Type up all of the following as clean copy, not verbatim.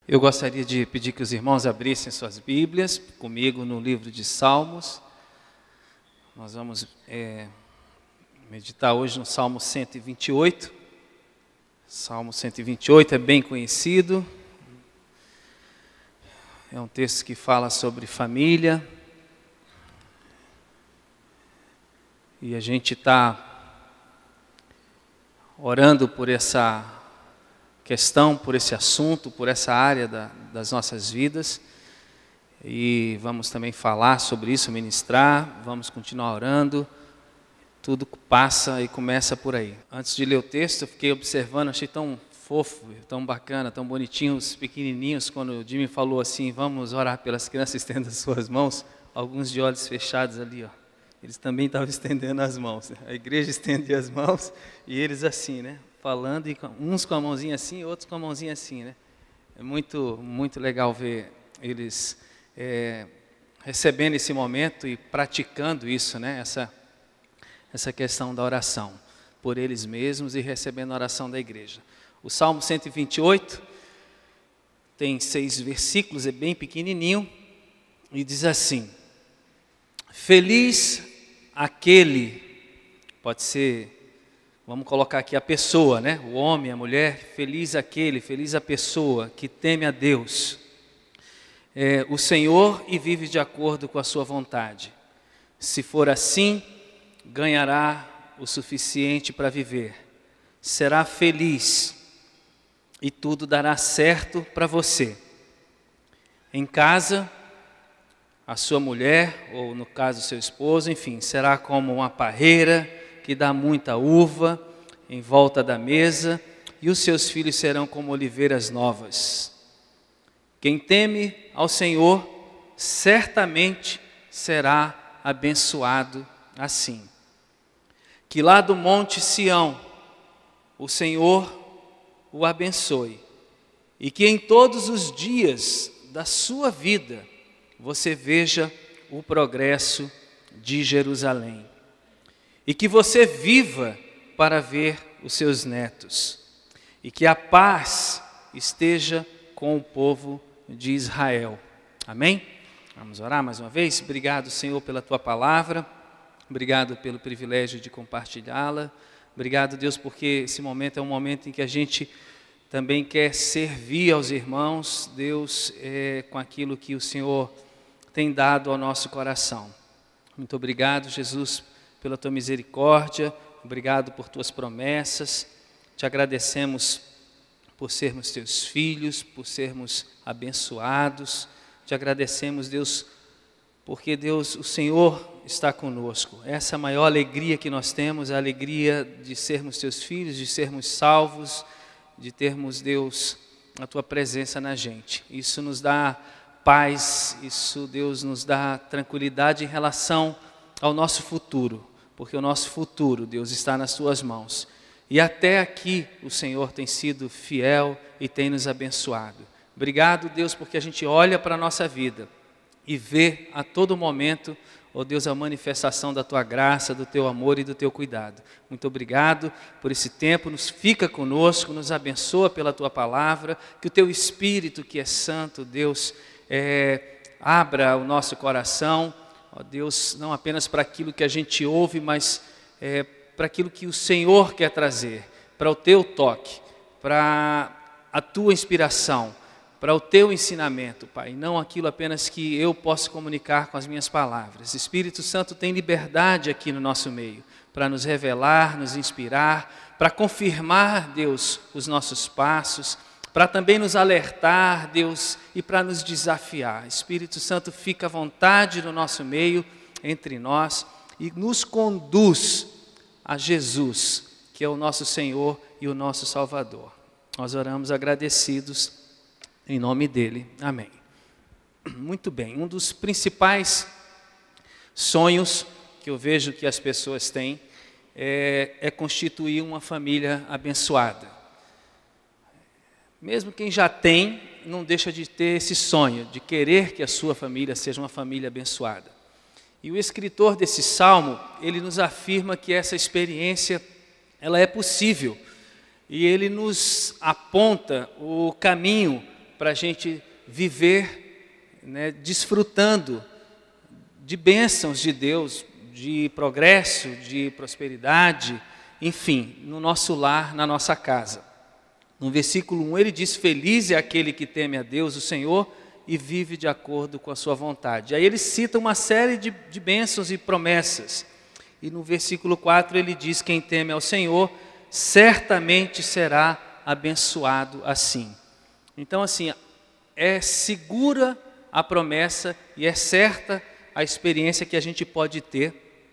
Eu gostaria de pedir que os irmãos abrissem suas Bíblias comigo no livro de Salmos. Nós vamos meditar hoje no Salmo 128. Salmo 128 é bem conhecido. É um texto que fala sobre família. E a gente está orando por essa questão, por esse assunto, por essa área das nossas vidas. E vamos também falar sobre isso, ministrar, vamos continuar orando. Tudo passa e começa por aí. Antes de ler o texto, eu fiquei observando, achei tão fofo, tão bacana, tão bonitinho, os pequenininhos, quando o Jimmy falou assim, vamos orar pelas crianças, estenda as suas mãos, alguns de olhos fechados ali, ó. Eles também estavam estendendo as mãos. A igreja estendia as mãos e eles assim, né? Falando, e uns com a mãozinha assim, outros com a mãozinha assim, né? É muito, muito legal ver eles recebendo esse momento e praticando isso, né? Essa questão da oração por eles mesmos e recebendo a oração da igreja. O Salmo 128 tem 6 versículos, é bem pequenininho, e diz assim: feliz aquele, pode ser, vamos colocar aqui a pessoa, né? O homem, a mulher, feliz aquele, feliz a pessoa que teme a Deus, o Senhor, e vive de acordo com a sua vontade. Se for assim, ganhará o suficiente para viver, será feliz e tudo dará certo para você. Em casa, a sua mulher, ou no caso seu esposo, enfim, será como uma parreira que dá muita uva em volta da mesa, e os seus filhos serão como oliveiras novas. Quem teme ao Senhor certamente será abençoado assim. Que lá do monte Sião o Senhor o abençoe, e que em todos os dias da sua vida você veja o progresso de Jerusalém, e que você viva para ver os seus netos, e que a paz esteja com o povo de Israel. Amém? Vamos orar mais uma vez? Obrigado, Senhor, pela Tua palavra, obrigado pelo privilégio de compartilhá-la, obrigado, Deus, porque esse momento é um momento em que a gente também quer servir aos irmãos, Deus, com aquilo que o Senhor tem dado ao nosso coração. Muito obrigado, Jesus, pela Tua misericórdia, obrigado por Tuas promessas, te agradecemos por sermos Teus filhos, por sermos abençoados, te agradecemos, Deus, porque, Deus, o Senhor está conosco. Essa é a maior alegria que nós temos, a alegria de sermos Teus filhos, de sermos salvos, de termos, Deus, a Tua presença na gente. Isso nos dá paz, isso, Deus, nos dá tranquilidade em relação ao nosso futuro, porque o nosso futuro, Deus, está nas Tuas mãos. E até aqui o Senhor tem sido fiel e tem nos abençoado. Obrigado, Deus, porque a gente olha para a nossa vida e vê a todo momento, ó Deus, a manifestação da Tua graça, do Teu amor e do Teu cuidado. Muito obrigado por esse tempo, fica conosco, nos abençoa pela Tua palavra, que o Teu Espírito, que é santo, Deus, abra o nosso coração, ó Deus, não apenas para aquilo que a gente ouve, mas para aquilo que o Senhor quer trazer, para o Teu toque, para a Tua inspiração, para o Teu ensinamento, Pai, não aquilo apenas que eu posso comunicar com as minhas palavras. Espírito Santo tem liberdade aqui no nosso meio, para nos revelar, nos inspirar, para confirmar, Deus, os nossos passos, para também nos alertar, Deus, e para nos desafiar. Espírito Santo, fica à vontade no nosso meio, entre nós, e nos conduz a Jesus, que é o nosso Senhor e o nosso Salvador. Nós oramos agradecidos em nome dele. Amém. Muito bem, um dos principais sonhos que eu vejo que as pessoas têm é constituir uma família abençoada. Mesmo quem já tem, não deixa de ter esse sonho, de querer que a sua família seja uma família abençoada. E o escritor desse salmo, ele nos afirma que essa experiência, ela é possível. E ele nos aponta o caminho para a gente viver, né, desfrutando de bênçãos de Deus, de progresso, de prosperidade, enfim, no nosso lar, na nossa casa. No versículo 1 ele diz: feliz é aquele que teme a Deus, o Senhor, e vive de acordo com a sua vontade. Aí ele cita uma série de bênçãos e promessas. E no versículo 4 ele diz: quem teme ao Senhor, certamente será abençoado assim. Então assim, é segura a promessa e é certa a experiência que a gente pode ter,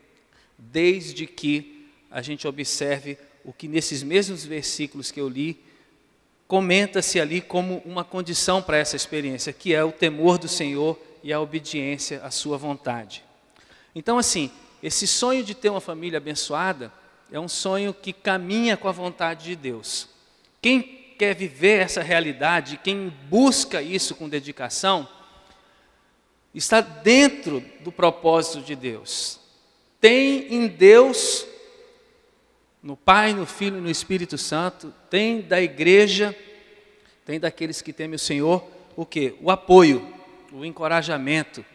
desde que a gente observe o que nesses mesmos versículos que eu li, comenta-se ali como uma condição para essa experiência, que é o temor do Senhor e a obediência à sua vontade. Então assim, esse sonho de ter uma família abençoada é um sonho que caminha com a vontade de Deus. Quem quer viver essa realidade, quem busca isso com dedicação, está dentro do propósito de Deus. Tem em Deus, no Pai, no Filho e no Espírito Santo, tem da igreja, tem daqueles que temem o Senhor, o quê? O apoio, o encorajamento.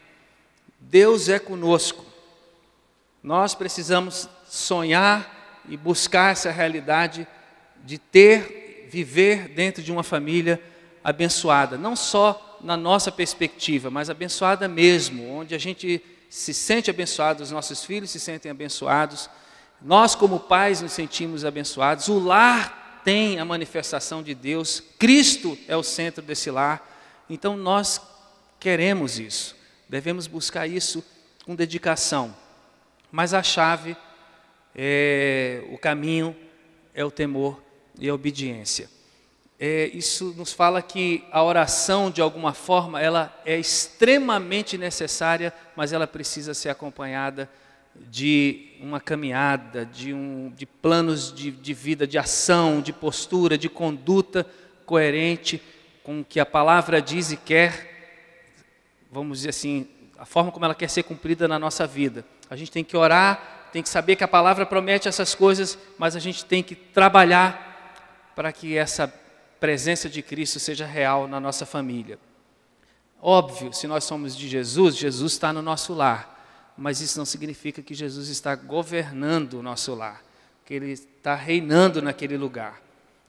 Deus é conosco. Nós precisamos sonhar e buscar essa realidade de viver dentro de uma família abençoada, não só na nossa perspectiva, mas abençoada mesmo, onde a gente se sente abençoado, os nossos filhos se sentem abençoados, nós como pais nos sentimos abençoados, o lar tem a manifestação de Deus, Cristo é o centro desse lar, então nós queremos isso, devemos buscar isso com dedicação, mas a chave, o caminho é o temor e a obediência. Isso nos fala que a oração, de alguma forma, ela é extremamente necessária, mas ela precisa ser acompanhada de uma caminhada, de planos de vida, de ação, de postura, de conduta coerente com o que a palavra diz e quer, vamos dizer assim, a forma como ela quer ser cumprida na nossa vida. A gente tem que orar, tem que saber que a palavra promete essas coisas, mas a gente tem que trabalhar para que essa presença de Cristo seja real na nossa família. Óbvio, se nós somos de Jesus, Jesus está no nosso lar, mas isso não significa que Jesus está governando o nosso lar, que Ele está reinando naquele lugar.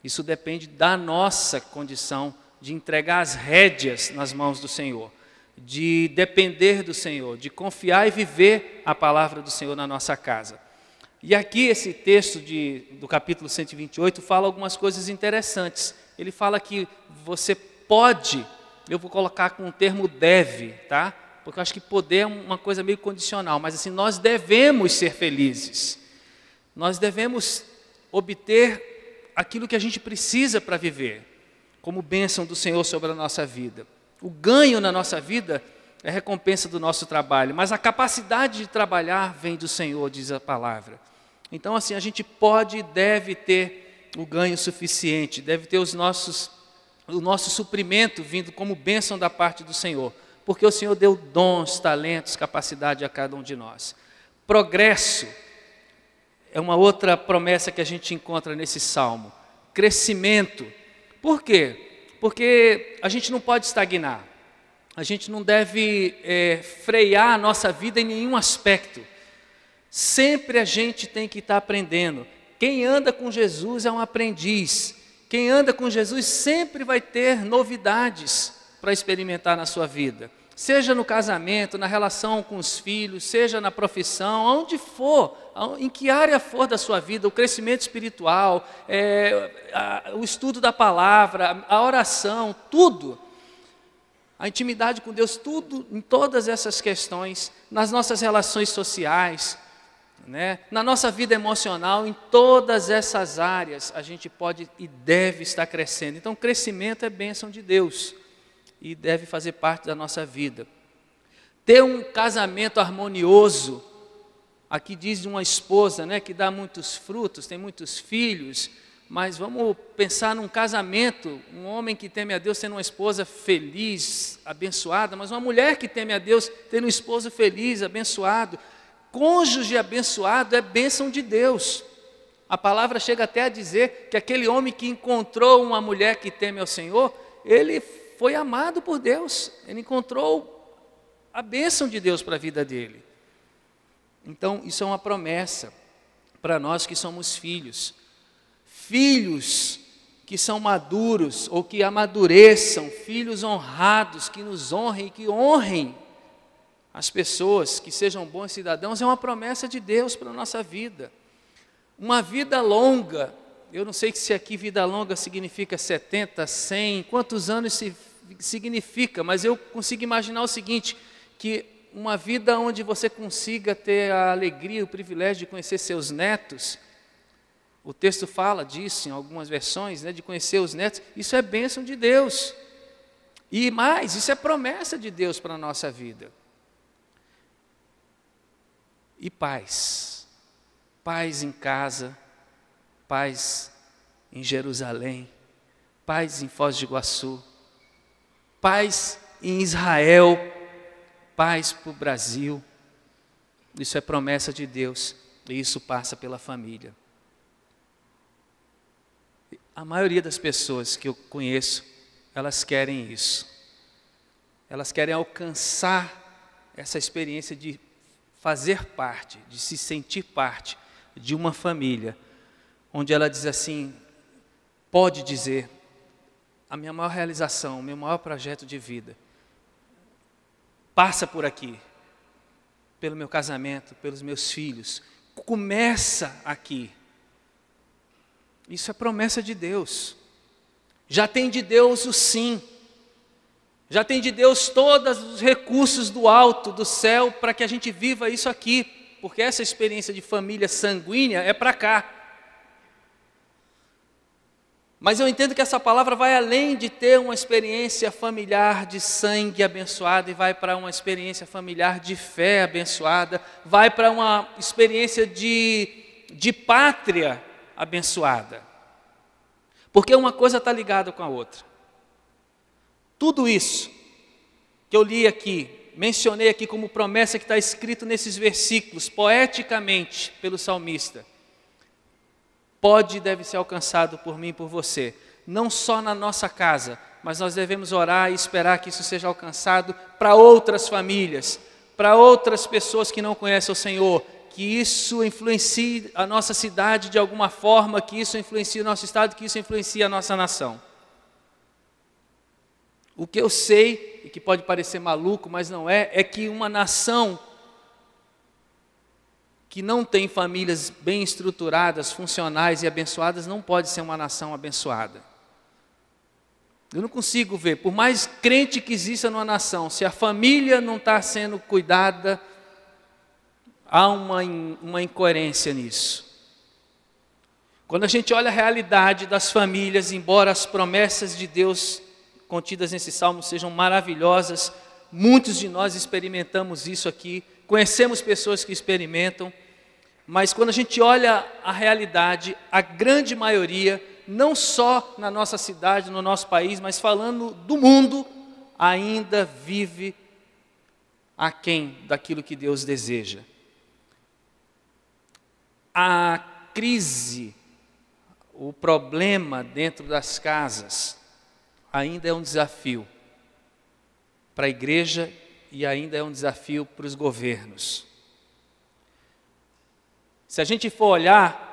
Isso depende da nossa condição de entregar as rédeas nas mãos do Senhor, de depender do Senhor, de confiar e viver a palavra do Senhor na nossa casa. E aqui esse texto do capítulo 128 fala algumas coisas interessantes. Ele fala que você pode, eu vou colocar com o termo deve, tá? Porque eu acho que poder é uma coisa meio condicional, mas assim, nós devemos ser felizes. Nós devemos obter aquilo que a gente precisa para viver, como bênção do Senhor sobre a nossa vida. O ganho na nossa vida é recompensa do nosso trabalho, mas a capacidade de trabalhar vem do Senhor, diz a palavra. Então assim, a gente pode e deve ter o ganho suficiente, deve ter o nosso suprimento vindo como bênção da parte do Senhor, porque o Senhor deu dons, talentos, capacidade a cada um de nós. Progresso é uma outra promessa que a gente encontra nesse salmo. Crescimento. Por quê? Porque a gente não pode estagnar, a gente não deve frear a nossa vida em nenhum aspecto. Sempre a gente tem que estar aprendendo. Quem anda com Jesus é um aprendiz. Quem anda com Jesus sempre vai ter novidades para experimentar na sua vida. Seja no casamento, na relação com os filhos, seja na profissão, aonde for, em que área for da sua vida, o crescimento espiritual, o estudo da palavra, a oração, tudo. A intimidade com Deus, tudo, em todas essas questões, nas nossas relações sociais, né? Na nossa vida emocional, em todas essas áreas, a gente pode e deve estar crescendo. Então, crescimento é bênção de Deus e deve fazer parte da nossa vida. Ter um casamento harmonioso, aqui diz de uma esposa, né, que dá muitos frutos, tem muitos filhos, mas vamos pensar num casamento, um homem que teme a Deus tendo uma esposa feliz, abençoada, mas uma mulher que teme a Deus tendo um esposo feliz, abençoado. Cônjuge abençoado é bênção de Deus. A palavra chega até a dizer que aquele homem que encontrou uma mulher que teme ao Senhor, ele foi amado por Deus, ele encontrou a bênção de Deus para a vida dele. Então, isso é uma promessa para nós que somos filhos. Filhos que são maduros ou que amadureçam, filhos honrados, que nos honrem e que honrem as pessoas, que sejam bons cidadãos, é uma promessa de Deus para a nossa vida. Uma vida longa, eu não sei se aqui vida longa significa 70, 100, quantos anos significa, mas eu consigo imaginar o seguinte, que uma vida onde você consiga ter a alegria, o privilégio de conhecer seus netos, o texto fala disso em algumas versões, né, de conhecer os netos, isso é bênção de Deus. E mais, isso é promessa de Deus para a nossa vida. E paz. Paz em casa, paz em Jerusalém, paz em Foz do Iguaçu, paz em Israel, paz para o Brasil. Isso é promessa de Deus e isso passa pela família. A maioria das pessoas que eu conheço, elas querem isso. Elas querem alcançar essa experiência de fazer parte, de se sentir parte de uma família, onde ela diz assim, pode dizer, a minha maior realização, o meu maior projeto de vida, passa por aqui, pelo meu casamento, pelos meus filhos, começa aqui. Isso é promessa de Deus. Já tem de Deus o sim. Já tem de Deus todos os recursos do alto, do céu, para que a gente viva isso aqui. Porque essa experiência de família sanguínea é para cá. Mas eu entendo que essa palavra vai além de ter uma experiência familiar de sangue abençoada e vai para uma experiência familiar de fé abençoada, vai para uma experiência de pátria abençoada. Porque uma coisa está ligada com a outra. Tudo isso que eu li aqui, mencionei aqui como promessa que está escrito nesses versículos, poeticamente pelo salmista, pode e deve ser alcançado por mim e por você, não só na nossa casa, mas nós devemos orar e esperar que isso seja alcançado para outras famílias, para outras pessoas que não conhecem o Senhor, que isso influencie a nossa cidade de alguma forma, que isso influencie o nosso estado, que isso influencie a nossa nação. O que eu sei, e que pode parecer maluco, mas não é, é que uma nação que não tem famílias bem estruturadas, funcionais e abençoadas, não pode ser uma nação abençoada. Eu não consigo ver, por mais crente que exista numa nação, se a família não está sendo cuidada, há uma incoerência nisso. Quando a gente olha a realidade das famílias, embora as promessas de Deus contidas nesse salmo sejam maravilhosas, muitos de nós experimentamos isso aqui, conhecemos pessoas que experimentam, mas quando a gente olha a realidade, a grande maioria, não só na nossa cidade, no nosso país, mas falando do mundo, ainda vive aquém daquilo que Deus deseja. A crise, o problema dentro das casas, ainda é um desafio para a igreja e ainda é um desafio para os governos. Se a gente for olhar,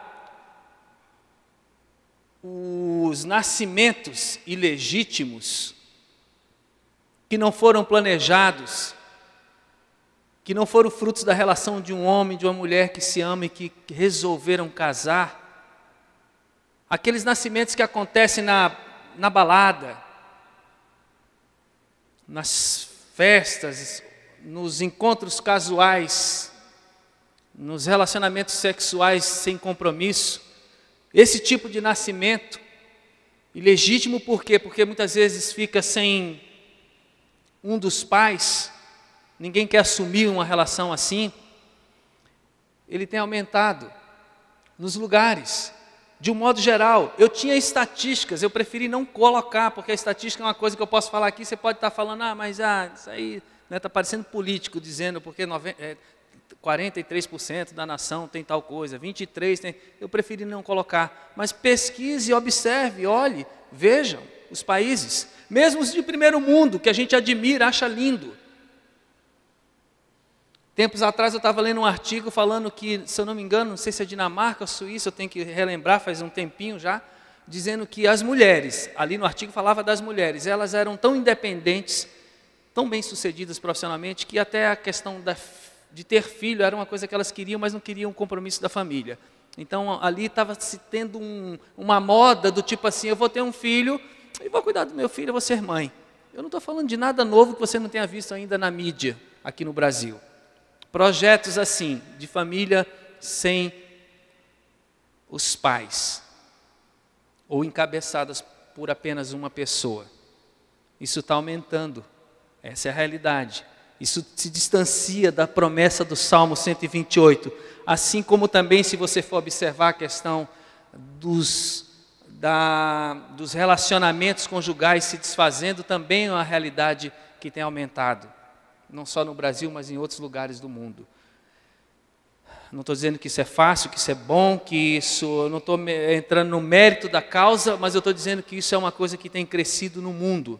os nascimentos ilegítimos, que não foram planejados, que não foram frutos da relação de um homem e de uma mulher que se amam e que resolveram casar, aqueles nascimentos que acontecem na balada, nas festas, nos encontros casuais, nos relacionamentos sexuais sem compromisso, esse tipo de nascimento, ilegítimo por quê? Porque muitas vezes fica sem um dos pais, ninguém quer assumir uma relação assim, ele tem aumentado nos lugares, de um modo geral. Eu tinha estatísticas, eu preferi não colocar, porque a estatística é uma coisa que eu posso falar aqui, você pode estar falando, mas isso aí está parecendo político, dizendo, porque 43% da nação tem tal coisa, 23% tem... Eu preferi não colocar, mas pesquise, observe, olhe, Vejam os países, mesmo os de primeiro mundo, que a gente admira, acha lindo. Tempos atrás eu estava lendo um artigo falando que, se eu não me engano, não sei se é Dinamarca ou Suíça, eu tenho que relembrar, faz um tempinho já, dizendo que as mulheres, ali no artigo falava das mulheres, elas eram tão independentes, tão bem-sucedidas profissionalmente, que até a questão de ter filho era uma coisa que elas queriam, mas não queriam o compromisso da família. Então ali estava se tendo uma moda do tipo assim, eu vou ter um filho e vou cuidar do meu filho, eu vou ser mãe. Eu não estou falando de nada novo que você não tenha visto ainda na mídia, aqui no Brasil. Projetos assim, de família sem os pais, ou encabeçadas por apenas uma pessoa. Isso está aumentando, essa é a realidade. Isso se distancia da promessa do Salmo 128, assim como também, se você for observar a questão dos relacionamentos conjugais se desfazendo, também é uma realidade que tem aumentado, não só no Brasil, mas em outros lugares do mundo. Não estou dizendo que isso é fácil, que isso é bom, que isso... Eu não estou entrando no mérito da causa, mas eu estou dizendo que isso é uma coisa que tem crescido no mundo.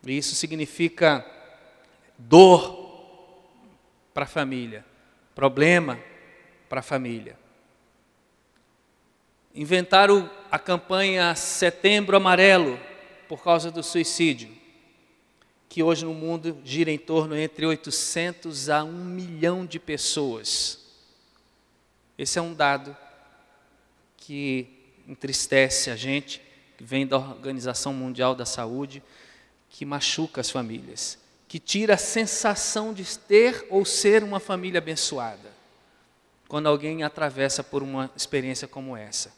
E isso significa dor para a família, problema para a família. Inventaram a campanha Setembro Amarelo por causa do suicídio, que hoje no mundo gira em torno entre 800 a 1 milhão de pessoas. Esse é um dado que entristece a gente, que vem da Organização Mundial da Saúde, que machuca as famílias, que tira a sensação de ter ou ser uma família abençoada, quando alguém atravessa por uma experiência como essa.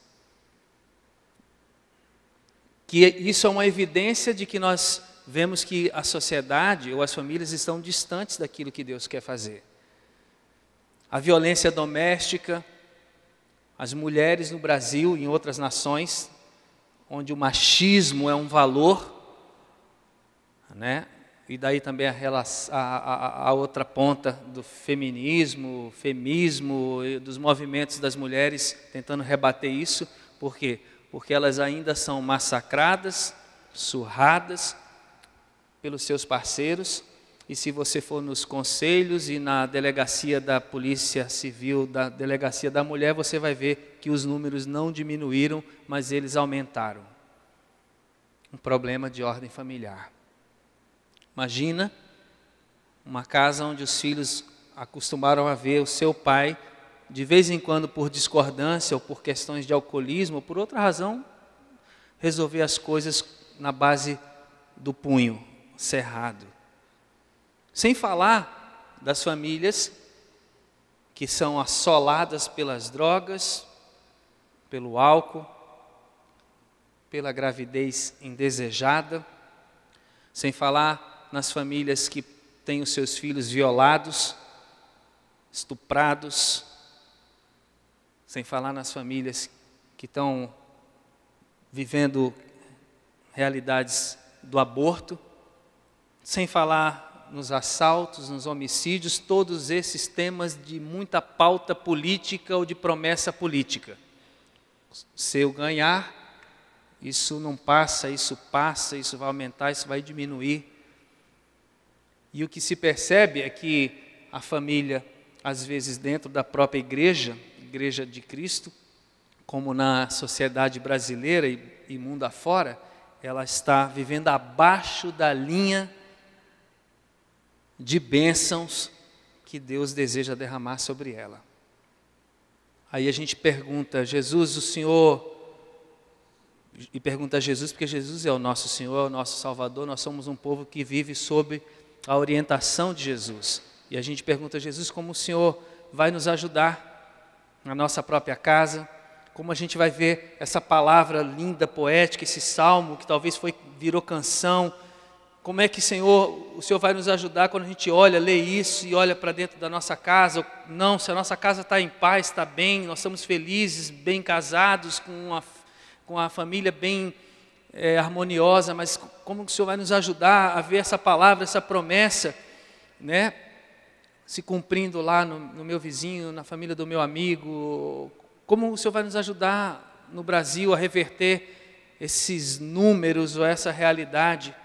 Que isso é uma evidência de que nós vemos que a sociedade ou as famílias estão distantes daquilo que Deus quer fazer. A violência doméstica, as mulheres no Brasil e em outras nações, onde o machismo é um valor, né? E daí também a outra ponta do feminismo, femismo, dos movimentos das mulheres tentando rebater isso. Por quê? Porque elas ainda são massacradas, surradas pelos seus parceiros. E se você for nos conselhos e na delegacia da Polícia Civil, da delegacia da mulher, você vai ver que os números não diminuíram, mas eles aumentaram. Um problema de ordem familiar. Imagina uma casa onde os filhos acostumaram a ver o seu pai, de vez em quando por discordância ou por questões de alcoolismo, ou por outra razão, resolver as coisas na base do punho cerrado. Sem falar das famílias que são assoladas pelas drogas, pelo álcool, pela gravidez indesejada, sem falar nas famílias que têm os seus filhos violados, estuprados, sem falar nas famílias que estão vivendo realidades do aborto, sem falar nos assaltos, nos homicídios, todos esses temas de muita pauta política ou de promessa política. Se eu ganhar, isso não passa, isso vai aumentar, isso vai diminuir. E o que se percebe é que a família, às vezes dentro da própria igreja, Igreja de Cristo, como na sociedade brasileira e mundo afora, ela está vivendo abaixo da linha de bênçãos que Deus deseja derramar sobre ela. Aí a gente pergunta, Jesus, o Senhor... E pergunta a Jesus, porque Jesus é o nosso Senhor, é o nosso Salvador, nós somos um povo que vive sob a orientação de Jesus. E a gente pergunta a Jesus como o Senhor vai nos ajudar na nossa própria casa, como a gente vai ver essa palavra linda, poética, esse salmo que talvez virou canção. Como é que, Senhor, o Senhor vai nos ajudar quando a gente olha, lê isso e olha para dentro da nossa casa? Não, se a nossa casa está em paz, está bem, nós estamos felizes, bem casados, com a família bem harmoniosa, mas como o Senhor vai nos ajudar a ver essa palavra, essa promessa, né, se cumprindo lá no meu vizinho, na família do meu amigo? Como o Senhor vai nos ajudar no Brasil a reverter esses números ou essa realidade.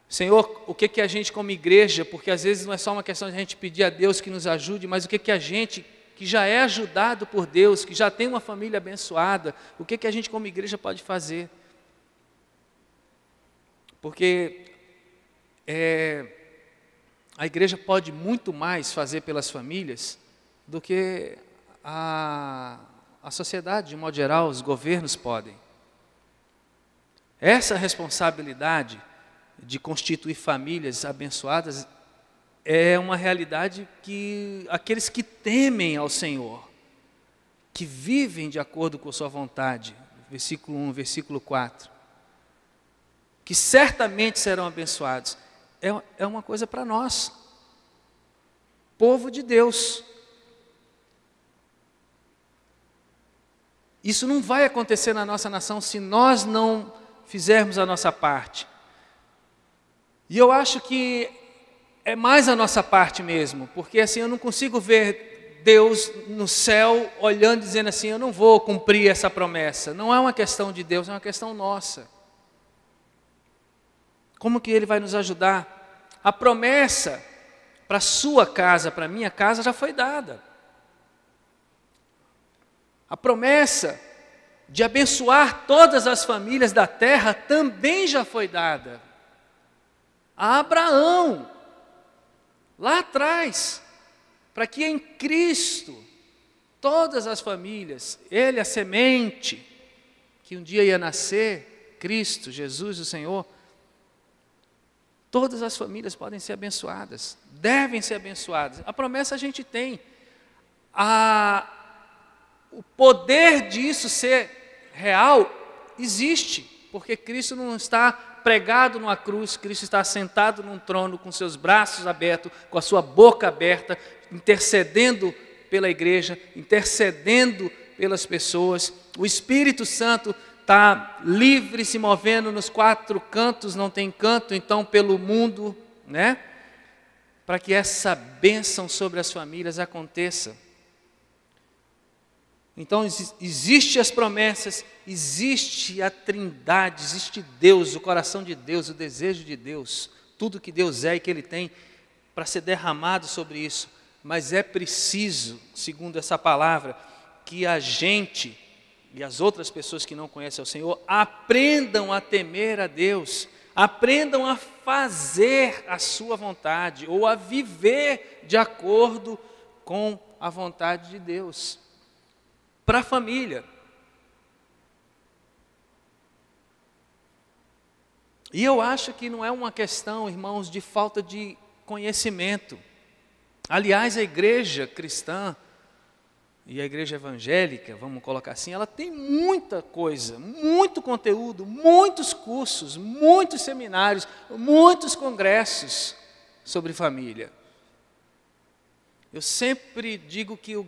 Senhor, o que a gente como igreja, porque às vezes não é só uma questão de a gente pedir a Deus que nos ajude, mas o que a gente, que já é ajudado por Deus, que já tem uma família abençoada, o que a gente como igreja pode fazer? Porque a igreja pode muito mais fazer pelas famílias do que a sociedade, de modo geral, os governos podem. Essa responsabilidade de constituir famílias abençoadas é uma realidade que aqueles que temem ao Senhor, que vivem de acordo com a sua vontade, versículo 1, versículo 4, que certamente serão abençoados, é uma coisa para nós, povo de Deus. Isso não vai acontecer na nossa nação se nós não fizermos a nossa parte. E eu acho que é mais a nossa parte mesmo, porque assim eu não consigo ver Deus no céu olhando e dizendo assim, eu não vou cumprir essa promessa. Não é uma questão de Deus, é uma questão nossa. Como que Ele vai nos ajudar? A promessa para a sua casa, para a minha casa já foi dada. A promessa de abençoar todas as famílias da terra também já foi dada a Abraão, lá atrás, para que em Cristo todas as famílias, Ele, a semente, que um dia ia nascer, Cristo, Jesus, o Senhor, todas as famílias podem ser abençoadas, devem ser abençoadas. A promessa a gente tem. O poder disso ser real existe, porque Cristo não está pregado numa cruz, Cristo está sentado num trono com seus braços abertos, com a sua boca aberta, intercedendo pela igreja, intercedendo pelas pessoas. O Espírito Santo está livre, se movendo nos quatro cantos, não tem canto, então pelo mundo, né? Para que essa bênção sobre as famílias aconteça. Então, existe as promessas, existe a trindade, existe Deus, o coração de Deus, o desejo de Deus, tudo que Deus é e que Ele tem para ser derramado sobre isso. Mas é preciso, segundo essa palavra, que a gente e as outras pessoas que não conhecem o Senhor aprendam a temer a Deus, aprendam a fazer a sua vontade ou a viver de acordo com a vontade de Deus. Para a família. E eu acho que não é uma questão, irmãos, de falta de conhecimento. Aliás, a igreja cristã e a igreja evangélica, vamos colocar assim, ela tem muita coisa, muito conteúdo, muitos cursos, muitos seminários, muitos congressos sobre família. Eu sempre digo que,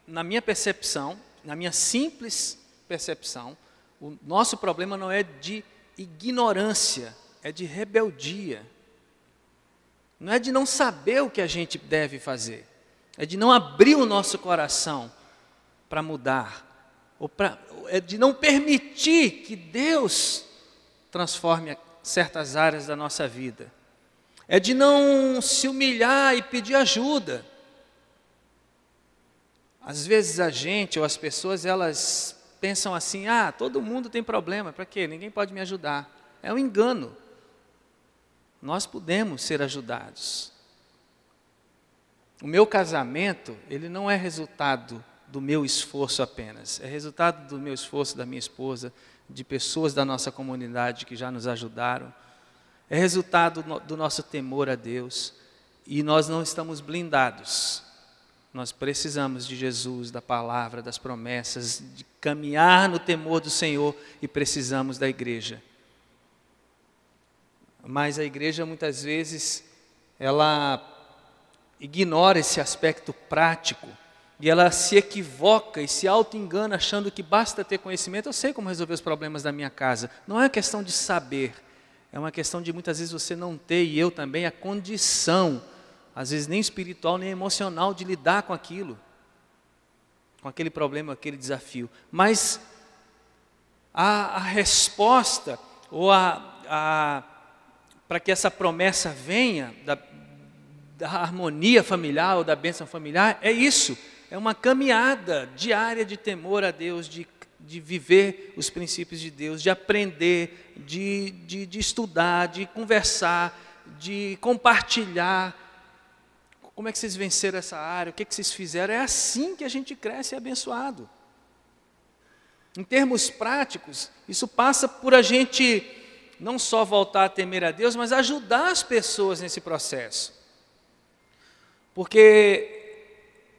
na minha percepção, na minha simples percepção, o nosso problema não é de ignorância, é de rebeldia. Não é de não saber o que a gente deve fazer, é de não abrir o nosso coração para mudar, é de não permitir que Deus transforme certas áreas da nossa vida, é de não se humilhar e pedir ajuda. Às vezes a gente ou as pessoas, elas pensam assim, todo mundo tem problema, para quê? Ninguém pode me ajudar. É um engano. Nós podemos ser ajudados. O meu casamento, ele não é resultado do meu esforço apenas, é resultado do meu esforço, da minha esposa, de pessoas da nossa comunidade que já nos ajudaram, é resultado do nosso temor a Deus, e nós não estamos blindados. Nós precisamos de Jesus, da palavra, das promessas, de caminhar no temor do Senhor, e precisamos da igreja. Mas a igreja muitas vezes, ela ignora esse aspecto prático, e ela se equivoca e se auto-engana achando que basta ter conhecimento. Eu sei como resolver os problemas da minha casa. Não é uma questão de saber, é uma questão de muitas vezes você não ter, e eu também, a condição, às vezes nem espiritual, nem emocional, de lidar com aquilo, com aquele problema, aquele desafio. Mas a resposta, ou para que essa promessa venha, da harmonia familiar ou da bênção familiar, é isso, é uma caminhada diária de temor a Deus, de viver os princípios de Deus, de aprender, de estudar, de conversar, de compartilhar. Como é que vocês venceram essa área? O que vocês fizeram? É assim que a gente cresce e é abençoado. Em termos práticos, isso passa por a gente não só voltar a temer a Deus, mas ajudar as pessoas nesse processo. Porque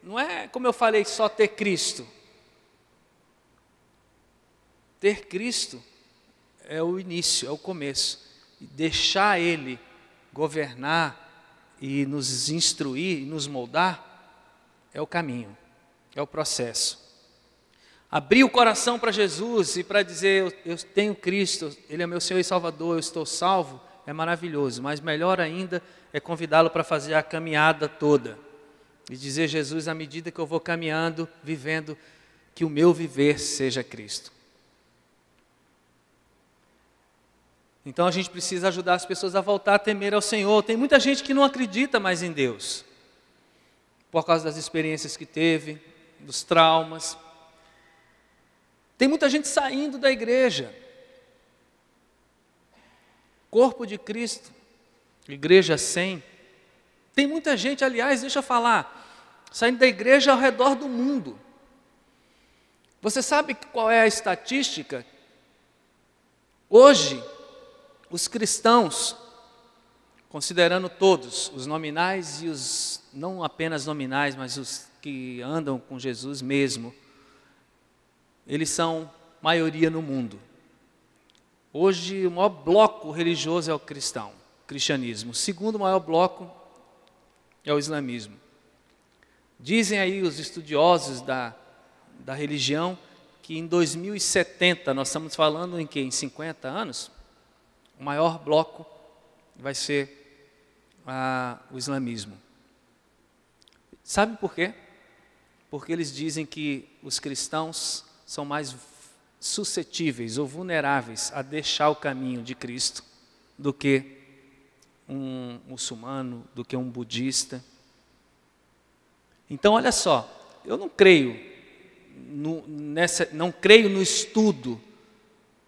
não é, como eu falei, só ter Cristo. Ter Cristo é o início, é o começo. E deixar Ele governar e nos instruir, e nos moldar, é o caminho, é o processo. Abrir o coração para Jesus e para dizer, eu tenho Cristo, Ele é meu Senhor e Salvador, eu estou salvo, é maravilhoso. Mas melhor ainda é convidá-lo para fazer a caminhada toda. E dizer, Jesus, à medida que eu vou caminhando, vivendo, que o meu viver seja Cristo. Então a gente precisa ajudar as pessoas a voltar a temer ao Senhor. Tem muita gente que não acredita mais em Deus, por causa das experiências que teve, dos traumas. Tem muita gente saindo da igreja. Corpo de Cristo, igreja sem. Tem muita gente, aliás, deixa eu falar, saindo da igreja ao redor do mundo. Você sabe qual é a estatística? Hoje, os cristãos, considerando todos, os nominais e os não apenas nominais, mas os que andam com Jesus mesmo, eles são maioria no mundo. Hoje o maior bloco religioso é o cristianismo. O segundo maior bloco é o islamismo. Dizem aí os estudiosos da religião que em 2070, nós estamos falando em quê? Em 50 anos, o maior bloco vai ser o islamismo. Sabe por quê? Porque eles dizem que os cristãos são mais suscetíveis ou vulneráveis a deixar o caminho de Cristo do que um muçulmano, do que um budista. Então, olha só, eu não creio não creio no estudo,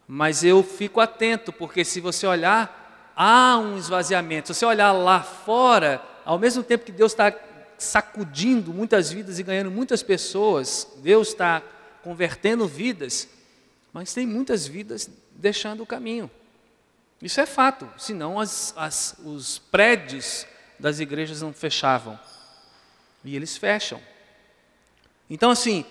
mas eu fico atento, porque se você olhar, há um esvaziamento. Se você olhar lá fora, ao mesmo tempo que Deus está sacudindo muitas vidas e ganhando muitas pessoas, Deus está convertendo vidas, mas tem muitas vidas deixando o caminho. Isso é fato, senão os prédios das igrejas não fechavam. E eles fecham. Então, assim,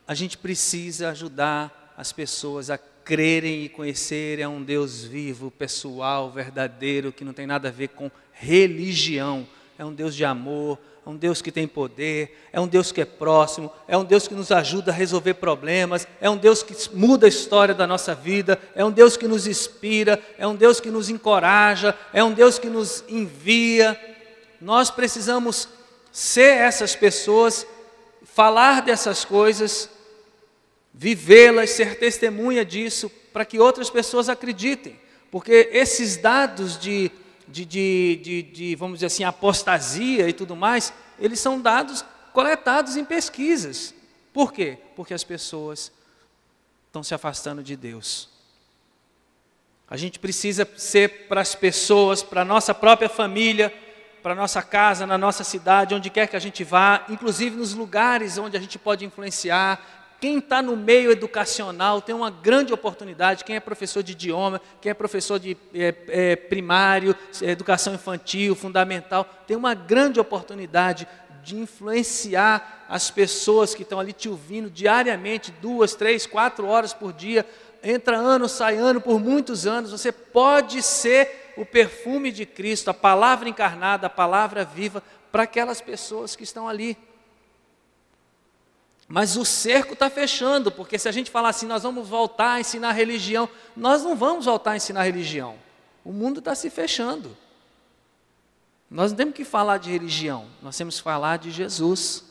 a gente precisa ajudar as pessoas a crerem e conhecerem a um Deus vivo, pessoal, verdadeiro, que não tem nada a ver com religião. É um Deus de amor, é um Deus que tem poder, é um Deus que é próximo, é um Deus que nos ajuda a resolver problemas, é um Deus que muda a história da nossa vida, é um Deus que nos inspira, é um Deus que nos encoraja, é um Deus que nos envia. Nós precisamos ser essas pessoas, falar dessas coisas, vivê-las, ser testemunha disso, para que outras pessoas acreditem. Porque esses dados de vamos dizer assim, apostasia e tudo mais, eles são dados coletados em pesquisas. Por quê? Porque as pessoas estão se afastando de Deus. A gente precisa ser para as pessoas, para a nossa própria família, para a nossa casa, na nossa cidade, onde quer que a gente vá, inclusive nos lugares onde a gente pode influenciar. Quem está no meio educacional tem uma grande oportunidade, quem é professor de idioma, quem é professor de primário, educação infantil, fundamental, tem uma grande oportunidade de influenciar as pessoas que estão ali te ouvindo diariamente, 2, 3, 4 horas por dia, entra ano, sai ano, por muitos anos. Você pode ser o perfume de Cristo, a palavra encarnada, a palavra viva, para aquelas pessoas que estão ali. Mas o cerco está fechando, porque se a gente falar assim, nós vamos voltar a ensinar religião, nós não vamos voltar a ensinar religião. O mundo está se fechando. Nós não temos que falar de religião, nós temos que falar de Jesus.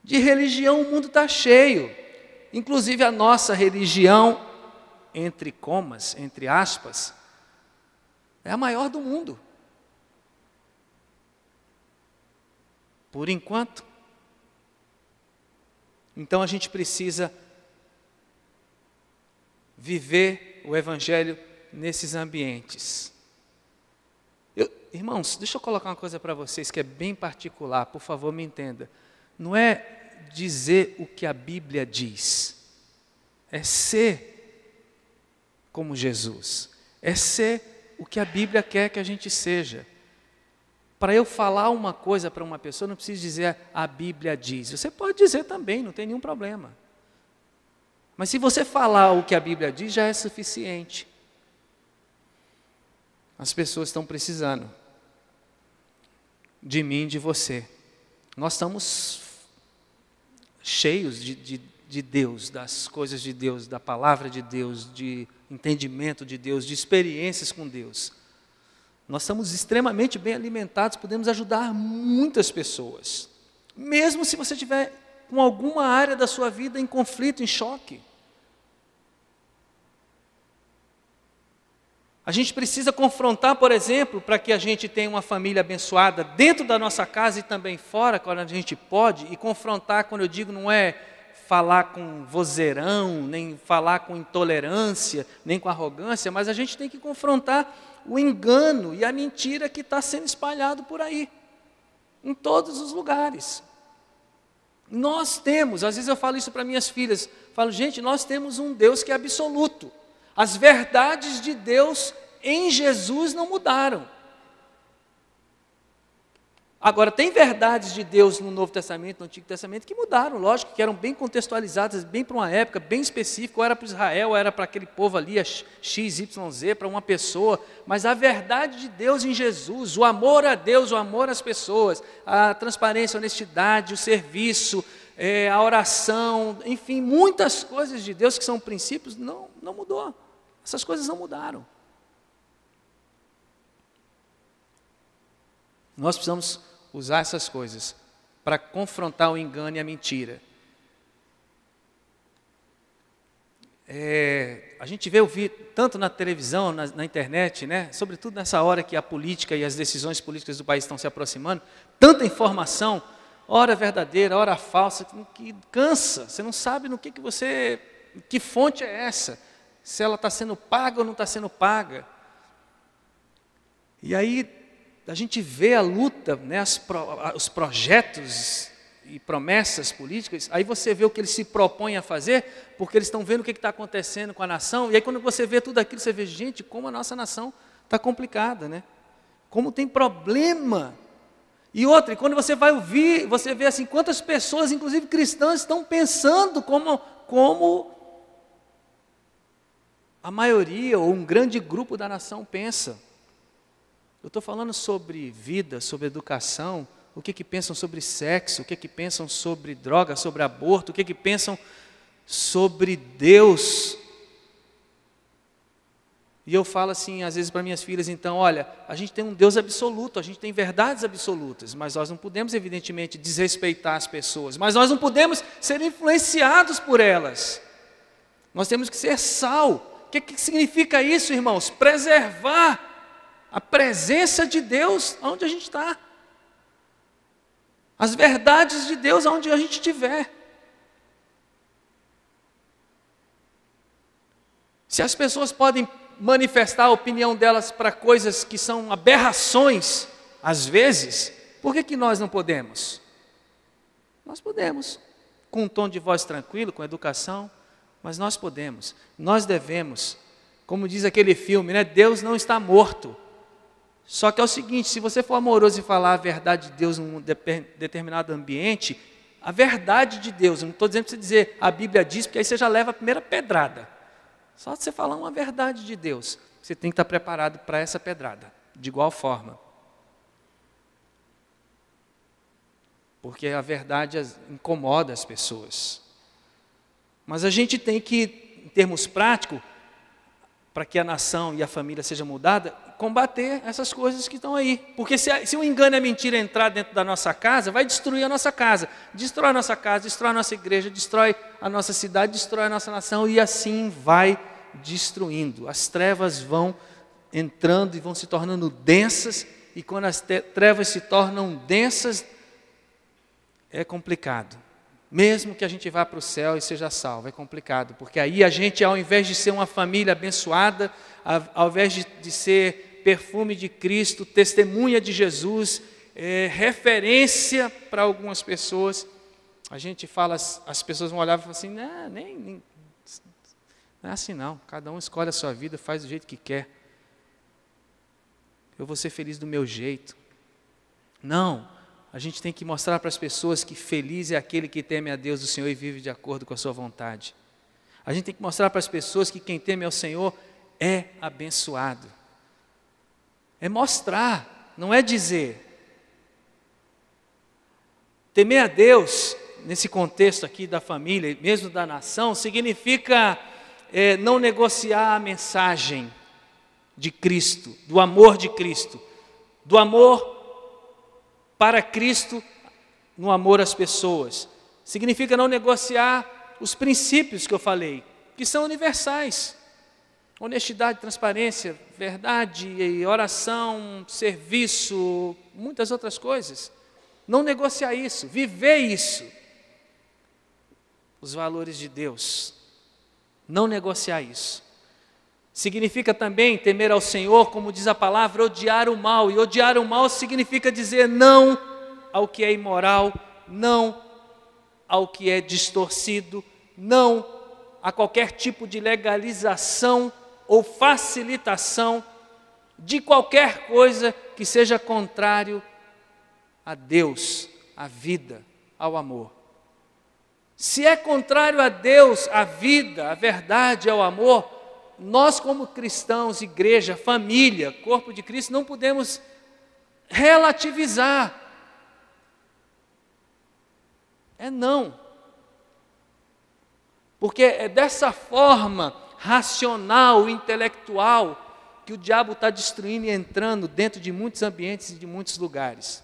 De religião o mundo está cheio. Inclusive a nossa religião entre comas, entre aspas, é a maior do mundo. Por enquanto. Então a gente precisa viver o Evangelho nesses ambientes. Irmãos, deixa eu colocar uma coisa para vocês que é bem particular, por favor me entenda. Não é dizer o que a Bíblia diz, é ser como Jesus, é ser o que a Bíblia quer que a gente seja. Para eu falar uma coisa para uma pessoa, não preciso dizer a Bíblia diz. Você pode dizer também, não tem nenhum problema. Mas se você falar o que a Bíblia diz, já é suficiente. As pessoas estão precisando de mim, de você. Nós estamos cheios de Deus, das coisas de Deus, da palavra de Deus, de entendimento de Deus, de experiências com Deus. Nós estamos extremamente bem alimentados, podemos ajudar muitas pessoas. Mesmo se você estiver com alguma área da sua vida em conflito, em choque. A gente precisa confrontar, por exemplo, para que a gente tenha uma família abençoada dentro da nossa casa e também fora, quando a gente pode, e confrontar, quando eu digo, não é falar com vozeirão, nem falar com intolerância, nem com arrogância, mas a gente tem que confrontar o engano e a mentira que está sendo espalhado por aí, em todos os lugares. Nós temos, às vezes eu falo isso para minhas filhas, falo, gente, nós temos um Deus que é absoluto. As verdades de Deus em Jesus não mudaram. Agora, tem verdades de Deus no Novo Testamento, no Antigo Testamento, que mudaram, lógico, que eram bem contextualizadas, bem para uma época, bem específica, ou era para Israel, ou era para aquele povo ali, X, Y, Z, para uma pessoa, mas a verdade de Deus em Jesus, o amor a Deus, o amor às pessoas, a transparência, a honestidade, o serviço, a oração, enfim, muitas coisas de Deus que são princípios, não mudou, essas coisas não mudaram. Nós precisamos usar essas coisas para confrontar o engano e a mentira. A gente vê ouvir tanto na televisão, na internet, né? Sobretudo nessa hora que a política e as decisões políticas do país estão se aproximando, tanta informação, ora verdadeira, ora falsa, que cansa. Você não sabe no que fonte é essa, se ela está sendo paga ou não está sendo paga. E aí a gente vê a luta, né, os projetos e promessas políticas, aí você vê o que eles se propõem a fazer, porque eles estão vendo o que está acontecendo com a nação, e aí quando você vê tudo aquilo, você vê, gente, como a nossa nação está complicada, né? Como tem problema. E outra, quando você vai ouvir, você vê assim, quantas pessoas, inclusive cristãs, estão pensando como a maioria, ou um grande grupo da nação pensa. Eu estou falando sobre vida, sobre educação, o que pensam sobre sexo, o que pensam sobre droga, sobre aborto, o que pensam sobre Deus. E eu falo assim, às vezes para minhas filhas, então, olha, a gente tem um Deus absoluto, a gente tem verdades absolutas, mas nós não podemos, evidentemente, desrespeitar as pessoas, mas nós não podemos ser influenciados por elas. Nós temos que ser sal. O que significa isso, irmãos? Preservar a presença de Deus onde a gente está. As verdades de Deus onde a gente estiver. Se as pessoas podem manifestar a opinião delas para coisas que são aberrações, às vezes, por que nós não podemos? Nós podemos, com um tom de voz tranquilo, com educação, mas nós podemos, nós devemos, como diz aquele filme, né? Deus não está morto. Só que é o seguinte, se você for amoroso e falar a verdade de Deus num determinado ambiente, a verdade de Deus, não estou dizendo para você dizer a Bíblia diz, porque aí você já leva a primeira pedrada. Só de você falar uma verdade de Deus, você tem que estar preparado para essa pedrada, de igual forma. Porque a verdade incomoda as pessoas. Mas a gente tem que, em termos práticos, para que a nação e a família seja mudada, combater essas coisas que estão aí. Porque se o engano e a mentira entrar dentro da nossa casa, vai destruir a nossa casa. Destrói a nossa casa, destrói a nossa igreja, destrói a nossa cidade, destrói a nossa nação, e assim vai destruindo. As trevas vão entrando e vão se tornando densas, e quando as trevas se tornam densas, é complicado. Mesmo que a gente vá para o céu e seja salvo, é complicado, porque aí a gente, ao invés de ser uma família abençoada, ao invés de ser perfume de Cristo, testemunha de Jesus, referência para algumas pessoas, a gente fala, as pessoas vão olhar e falar assim, não, não é assim não, cada um escolhe a sua vida, faz do jeito que quer. Eu vou ser feliz do meu jeito. Não, a gente tem que mostrar para as pessoas que feliz é aquele que teme a Deus, o Senhor, e vive de acordo com a sua vontade. A gente tem que mostrar para as pessoas que quem teme ao Senhor é abençoado. É mostrar, não é dizer. Temer a Deus, nesse contexto aqui da família, mesmo da nação, significa não negociar a mensagem de Cristo, do amor de Cristo, do amor para Cristo, no amor às pessoas. Significa não negociar os princípios que eu falei, que são universais. Honestidade, transparência, verdade, oração, serviço, muitas outras coisas. Não negociar isso, viver isso. Os valores de Deus. Não negociar isso. Significa também temer ao Senhor, como diz a palavra, odiar o mal. E odiar o mal significa dizer não ao que é imoral, não ao que é distorcido, não a qualquer tipo de legalização ou facilitação de qualquer coisa que seja contrário a Deus, à vida, ao amor. Se é contrário a Deus, à vida, à verdade, ao amor, nós como cristãos, igreja, família, corpo de Cristo, não podemos relativizar. Não. Porque é dessa forma racional, intelectual, que o diabo está destruindo e entrando dentro de muitos ambientes e de muitos lugares.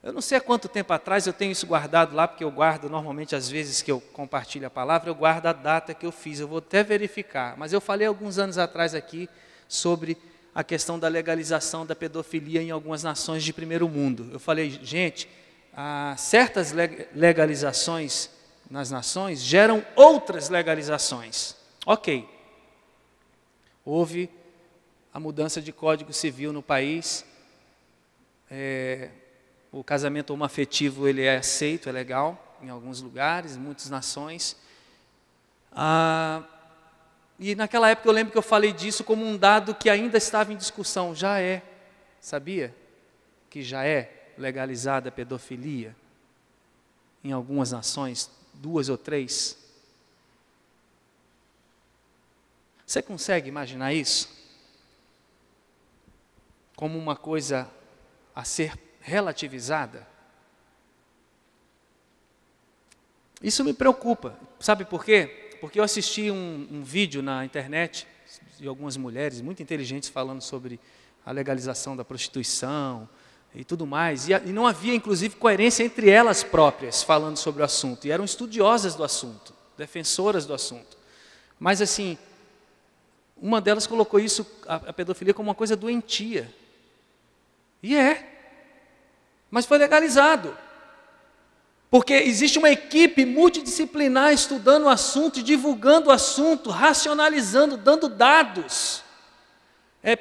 Eu não sei há quanto tempo atrás, eu tenho isso guardado lá, porque eu guardo normalmente, às vezes que eu compartilho a palavra, eu guardo a data que eu fiz, eu vou até verificar. Mas eu falei alguns anos atrás aqui sobre a questão da legalização da pedofilia em algumas nações de primeiro mundo. Eu falei, gente, certas legalizações nas nações geram outras legalizações. Ok, houve a mudança de código civil no país, o casamento homoafetivo ele é aceito, é legal, em alguns lugares, em muitas nações. E naquela época eu lembro que eu falei disso como um dado que ainda estava em discussão. Já é, sabia? Que já é legalizada a pedofilia em algumas nações, 2 ou 3. Você consegue imaginar isso? Como uma coisa a ser relativizada? Isso me preocupa. Sabe por quê? Porque eu assisti um vídeo na internet de algumas mulheres muito inteligentes falando sobre a legalização da prostituição e tudo mais. E não havia, inclusive, coerência entre elas próprias falando sobre o assunto. E eram estudiosas do assunto, defensoras do assunto. Mas, assim, uma delas colocou isso, a pedofilia, como uma coisa doentia. E mas foi legalizado. Porque existe uma equipe multidisciplinar estudando o assunto e divulgando o assunto, racionalizando, dando dados.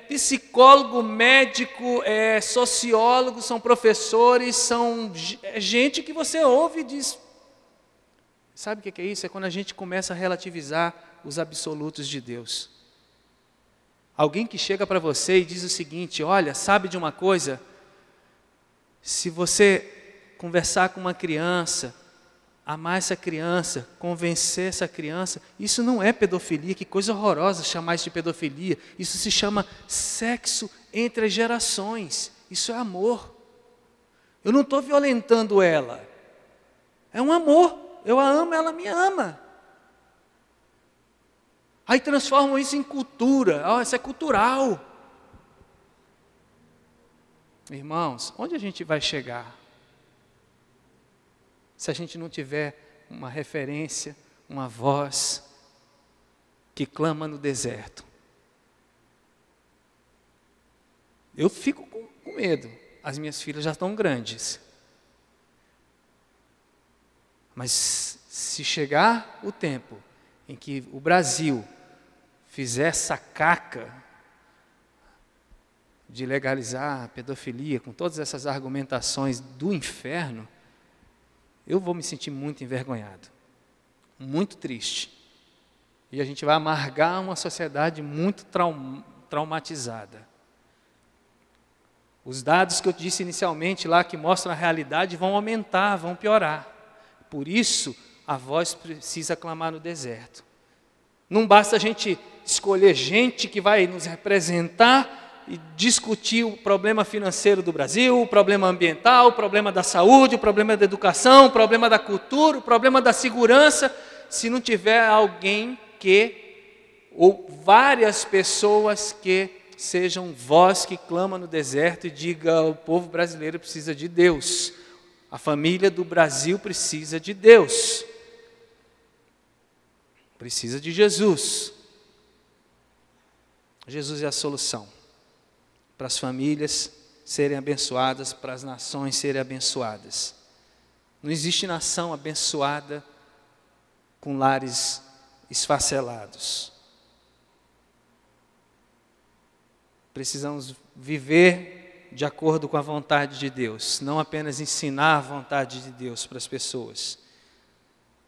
Psicólogo, médico, sociólogo, são professores, são gente que você ouve e diz... Sabe o que é isso? É quando a gente começa a relativizar os absolutos de Deus. Alguém que chega para você e diz o seguinte, olha, sabe de uma coisa? Se você conversar com uma criança, amar essa criança, convencer essa criança, isso não é pedofilia, que coisa horrorosa chamar isso de pedofilia. Isso se chama sexo entre as gerações, isso é amor. Eu não estou violentando ela, é um amor, eu a amo, ela me ama. Aí transformam isso em cultura, isso é cultural. Irmãos, onde a gente vai chegar? Se a gente não tiver uma referência, uma voz, que clama no deserto. Eu fico com medo. As minhas filhas já estão grandes. Mas se chegar o tempo em que o Brasil fizer essa caca de legalizar a pedofilia, com todas essas argumentações do inferno, eu vou me sentir muito envergonhado, muito triste. E a gente vai amargar uma sociedade muito traumatizada. Os dados que eu disse inicialmente lá, que mostram a realidade, vão aumentar, vão piorar. Por isso, a voz precisa clamar no deserto. Não basta a gente escolher gente que vai nos representar e discutir o problema financeiro do Brasil, o problema ambiental, o problema da saúde, o problema da educação, o problema da cultura, o problema da segurança, se não tiver alguém ou várias pessoas que sejam voz que clama no deserto e diga: o povo brasileiro precisa de Deus, a família do Brasil precisa de Deus, precisa de Jesus. Jesus é a solução para as famílias serem abençoadas, para as nações serem abençoadas. Não existe nação abençoada com lares esfacelados. Precisamos viver de acordo com a vontade de Deus, não apenas ensinar a vontade de Deus para as pessoas.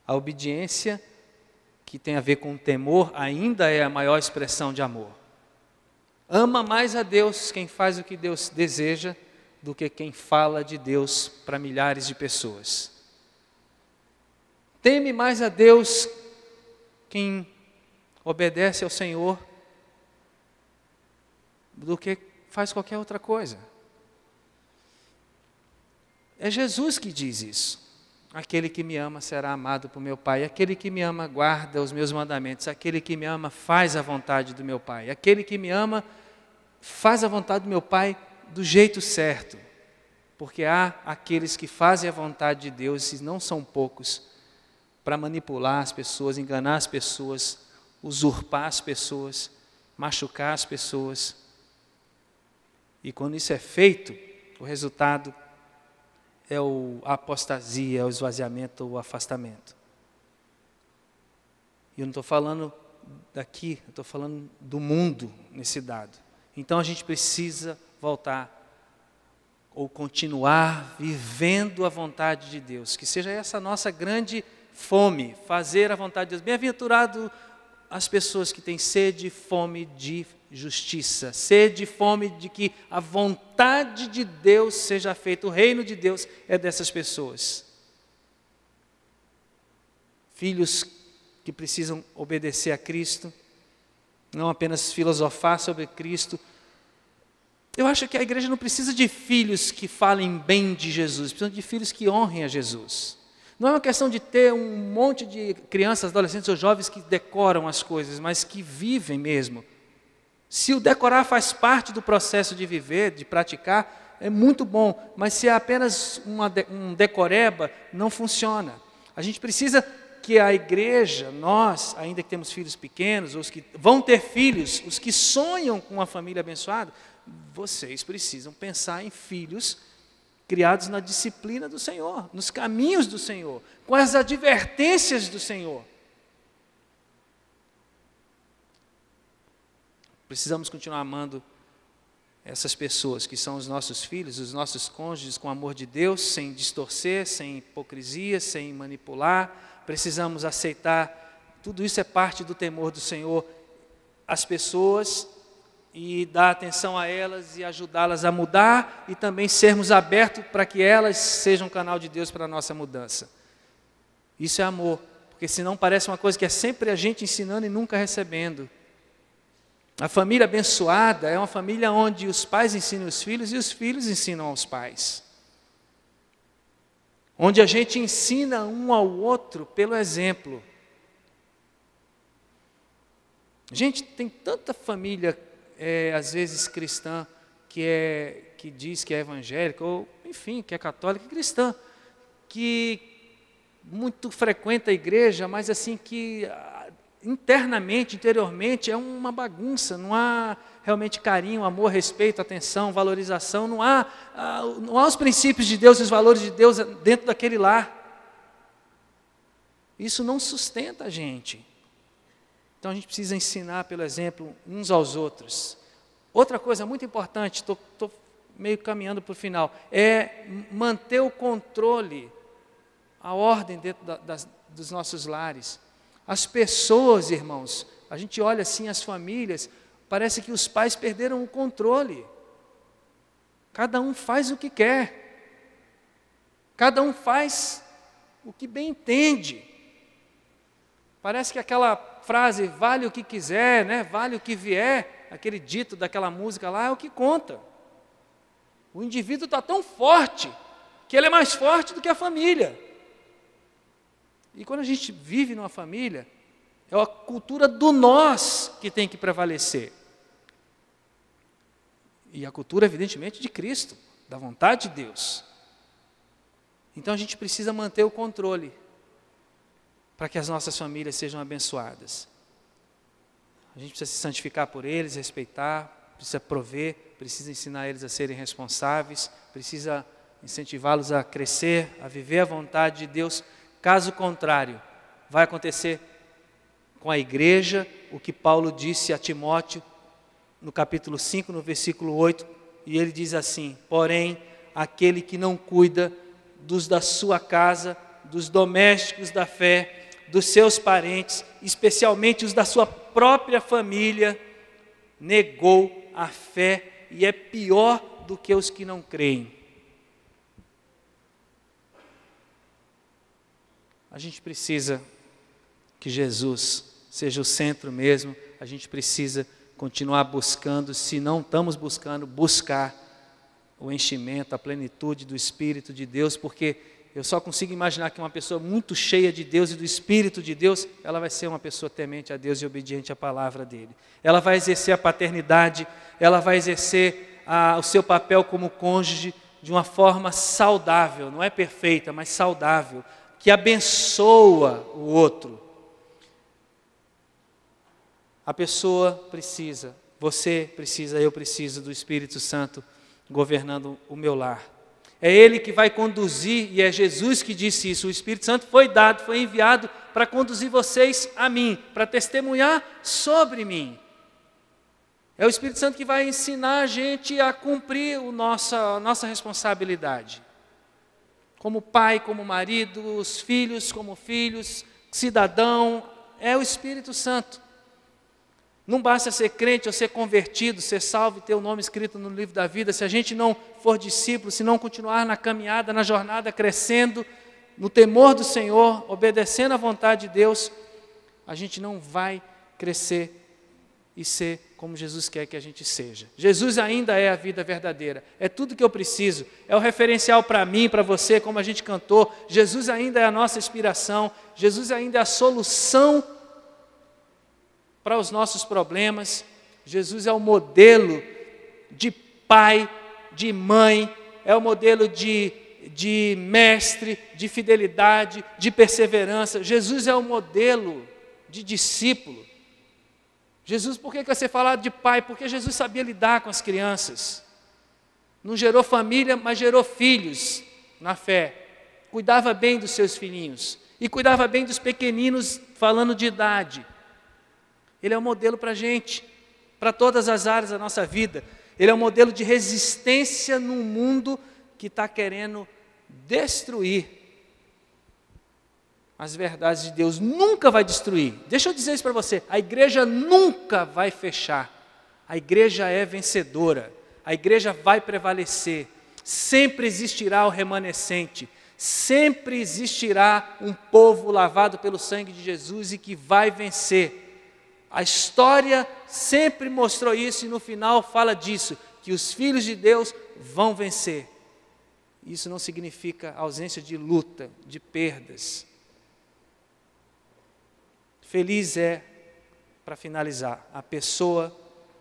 A obediência, que tem a ver com o temor, ainda é a maior expressão de amor. Ama mais a Deus quem faz o que Deus deseja do que quem fala de Deus para milhares de pessoas. Teme mais a Deus quem obedece ao Senhor do que faz qualquer outra coisa. É Jesus que diz isso. Aquele que me ama será amado por meu Pai. Aquele que me ama guarda os meus mandamentos. Aquele que me ama faz a vontade do meu Pai. Aquele que me ama faz a vontade do meu Pai do jeito certo. Porque há aqueles que fazem a vontade de Deus, e não são poucos, para manipular as pessoas, enganar as pessoas, usurpar as pessoas, machucar as pessoas. E quando isso é feito, o resultado é a apostasia, é o esvaziamento, o afastamento. E eu não estou falando daqui, eu estou falando do mundo nesse dado. Então a gente precisa voltar ou continuar vivendo a vontade de Deus, que seja essa nossa grande fome, fazer a vontade de Deus. Bem-aventurado as pessoas que têm sede e fome de justiça, sede e fome de que a vontade de Deus seja feita, o reino de Deus é dessas pessoas. Filhos que precisam obedecer a Cristo, não apenas filosofar sobre Cristo. Eu acho que a igreja não precisa de filhos que falem bem de Jesus, precisa de filhos que honrem a Jesus. Não é uma questão de ter um monte de crianças, adolescentes ou jovens que decoram as coisas, mas que vivem mesmo. Se o decorar faz parte do processo de viver, de praticar, é muito bom, mas se é apenas um decoreba, não funciona. A gente precisa que a igreja, nós, ainda que temos filhos pequenos, os que vão ter filhos, os que sonham com uma família abençoada, vocês precisam pensar em filhos criados na disciplina do Senhor, nos caminhos do Senhor, com as advertências do Senhor. Precisamos continuar amando essas pessoas que são os nossos filhos, os nossos cônjuges, com amor de Deus, sem distorcer, sem hipocrisia, sem manipular. Precisamos aceitar, tudo isso é parte do temor do Senhor, as pessoas, e dar atenção a elas e ajudá-las a mudar, e também sermos abertos para que elas sejam um canal de Deus para a nossa mudança. Isso é amor, porque senão parece uma coisa que é sempre a gente ensinando e nunca recebendo. A família abençoada é uma família onde os pais ensinam os filhos e os filhos ensinam aos pais. Onde a gente ensina um ao outro pelo exemplo. Gente, tem tanta família, às vezes cristã, que diz que é evangélica, ou enfim, que é católica e cristã, que muito frequenta a igreja, mas assim que internamente, interiormente, é uma bagunça, não há realmente carinho, amor, respeito, atenção, valorização, não há os princípios de Deus e os valores de Deus dentro daquele lar. Isso não sustenta a gente. Então a gente precisa ensinar pelo exemplo uns aos outros. Outra coisa muito importante, estou meio caminhando para o final, é manter o controle, a ordem dentro dos nossos lares. As pessoas, irmãos, a gente olha assim as famílias, parece que os pais perderam o controle. Cada um faz o que quer. Cada um faz o que bem entende. Parece que aquela frase, vale o que quiser, né? Vale o que vier, aquele dito daquela música lá, é o que conta. O indivíduo está tão forte, que ele é mais forte do que a família. E quando a gente vive numa família, é a cultura do nós que tem que prevalecer. E a cultura, evidentemente, de Cristo, da vontade de Deus. Então a gente precisa manter o controle, para que as nossas famílias sejam abençoadas. A gente precisa se santificar por eles, respeitar, precisa prover, precisa ensinar eles a serem responsáveis, precisa incentivá-los a crescer, a viver a vontade de Deus. Caso contrário, vai acontecer com a igreja o que Paulo disse a Timóteo no capítulo 5, no versículo 8, e ele diz assim: porém, aquele que não cuida dos da sua casa, dos domésticos da fé, dos seus parentes, especialmente os da sua própria família, negou a fé e é pior do que os que não creem. A gente precisa que Jesus seja o centro mesmo, a gente precisa continuar buscando, se não estamos buscando, buscar o enchimento, a plenitude do Espírito de Deus, porque eu só consigo imaginar que uma pessoa muito cheia de Deus e do Espírito de Deus, ela vai ser uma pessoa temente a Deus e obediente à palavra dEle. Ela vai exercer a paternidade, ela vai exercer o seu papel como cônjuge de uma forma saudável, não é perfeita, mas saudável, que abençoa o outro. A pessoa precisa, você precisa, eu preciso do Espírito Santo governando o meu lar. É Ele que vai conduzir, e é Jesus que disse isso. O Espírito Santo foi dado, foi enviado para conduzir vocês a mim, para testemunhar sobre mim. É o Espírito Santo que vai ensinar a gente a cumprir a nossa responsabilidade. Como pai, como marido, os filhos como filhos, cidadão, é o Espírito Santo. Não basta ser crente ou ser convertido, ser salvo e ter o nome escrito no livro da vida, se a gente não for discípulo, se não continuar na caminhada, na jornada, crescendo, no temor do Senhor, obedecendo à vontade de Deus, a gente não vai crescer e ser como Jesus quer que a gente seja. Jesus ainda é a vida verdadeira, é tudo que eu preciso, é o referencial para mim, para você, como a gente cantou. Jesus ainda é a nossa inspiração, Jesus ainda é a solução para os nossos problemas. Jesus é o modelo de pai, de mãe, é o modelo de mestre, de fidelidade, de perseverança. Jesus é o modelo de discípulo. Jesus, por que você fala de pai? Porque Jesus sabia lidar com as crianças. Não gerou família, mas gerou filhos na fé. Cuidava bem dos seus filhinhos. E cuidava bem dos pequeninos, falando de idade. Ele é um modelo para a gente, para todas as áreas da nossa vida. Ele é um modelo de resistência num mundo que está querendo destruir as verdades de Deus. Nunca vai destruir. Deixa eu dizer isso para você. A igreja nunca vai fechar. A igreja é vencedora. A igreja vai prevalecer. Sempre existirá o remanescente. Sempre existirá um povo lavado pelo sangue de Jesus e que vai vencer. A história sempre mostrou isso e no final fala disso, que os filhos de Deus vão vencer. Isso não significa ausência de luta, de perdas. Feliz é, para finalizar, a pessoa,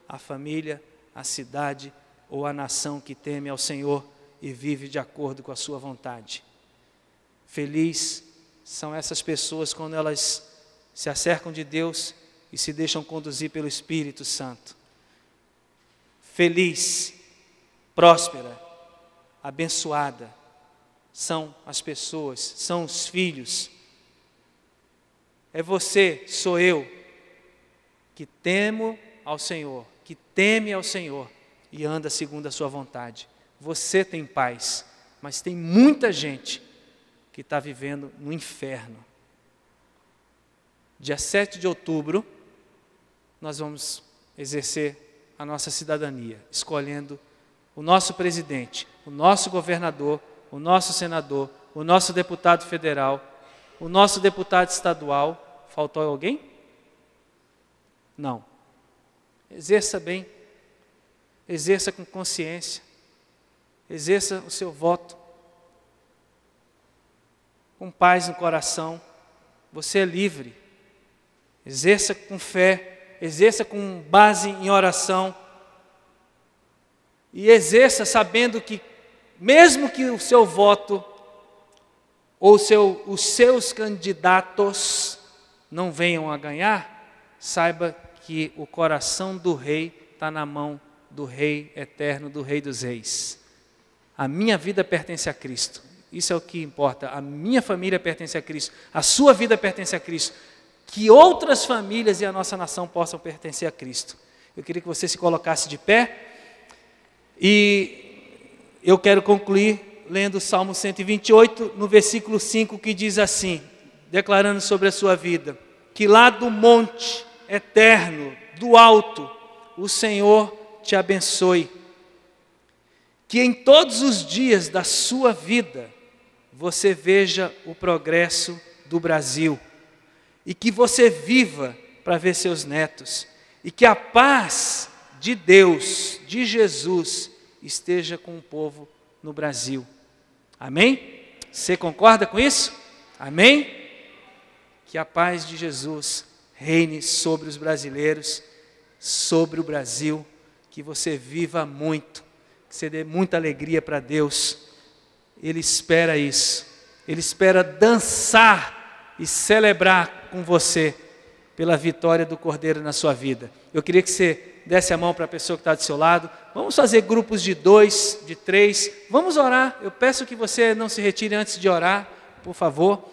a família, a cidade ou a nação que teme ao Senhor e vive de acordo com a sua vontade. Feliz são essas pessoas quando elas se acercam de Deus e se deixam conduzir pelo Espírito Santo. Feliz, próspera, abençoada são as pessoas, são os filhos. É você, sou eu, que temo ao Senhor, que teme ao Senhor e anda segundo a sua vontade. Você tem paz, mas tem muita gente que está vivendo no inferno. Dia 7 de outubro, nós vamos exercer a nossa cidadania, escolhendo o nosso presidente, o nosso governador, o nosso senador, o nosso deputado federal, o nosso deputado estadual. Faltou alguém? Não. Exerça bem, exerça com consciência, exerça o seu voto, com paz no coração. Você é livre. Exerça com fé, exerça com base em oração, e exerça sabendo que, mesmo que o seu voto ou os seus candidatos não venham a ganhar, saiba que o coração do rei está na mão do Rei eterno, do Rei dos reis. A minha vida pertence a Cristo. Isso é o que importa. A minha família pertence a Cristo. A sua vida pertence a Cristo. Que outras famílias e a nossa nação possam pertencer a Cristo. Eu queria que você se colocasse de pé. E eu quero concluir lendo o Salmo 128, no versículo 5, que diz assim, declarando sobre a sua vida: que lá do monte eterno, do alto, o Senhor te abençoe. Que em todos os dias da sua vida, você veja o progresso do Brasil. E que você viva para ver seus netos. E que a paz de Deus, de Jesus, esteja com o povo no Brasil. Amém? Você concorda com isso? Amém? Que a paz de Jesus reine sobre os brasileiros, sobre o Brasil. Que você viva muito, que você dê muita alegria para Deus. Ele espera isso. Ele espera dançar e celebrar com você pela vitória do Cordeiro na sua vida. Eu queria que você desse a mão para a pessoa que está do seu lado. Vamos fazer grupos de 2, de 3. Vamos orar. Eu peço que você não se retire antes de orar, por favor.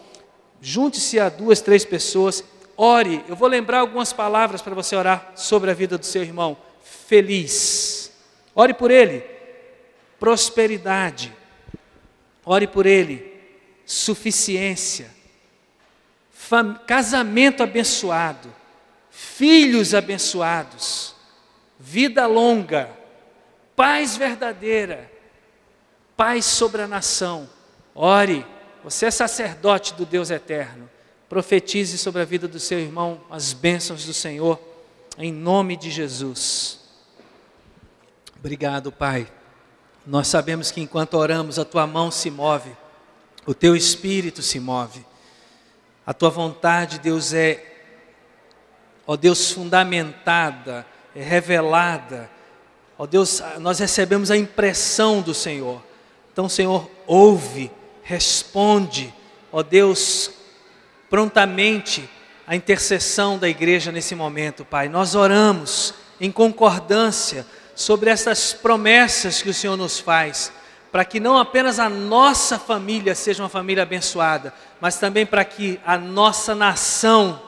Junte-se a 2, 3 pessoas. Ore. Eu vou lembrar algumas palavras para você orar sobre a vida do seu irmão. Feliz. Ore por ele. Prosperidade. Ore por ele. Suficiência. Casamento abençoado, filhos abençoados, vida longa, paz verdadeira, paz sobre a nação. Ore, você é sacerdote do Deus eterno, profetize sobre a vida do seu irmão as bênçãos do Senhor, em nome de Jesus. Obrigado, Pai. Nós sabemos que enquanto oramos, a Tua mão se move, o Teu Espírito se move. A Tua vontade, Deus, ó Deus, fundamentada, é revelada. Ó Deus, nós recebemos a impressão do Senhor. Então, Senhor, ouve, responde, ó Deus, prontamente a intercessão da igreja nesse momento, Pai. Nós oramos em concordância sobre essas promessas que o Senhor nos faz, para que não apenas a nossa família seja uma família abençoada, mas também para que a nossa nação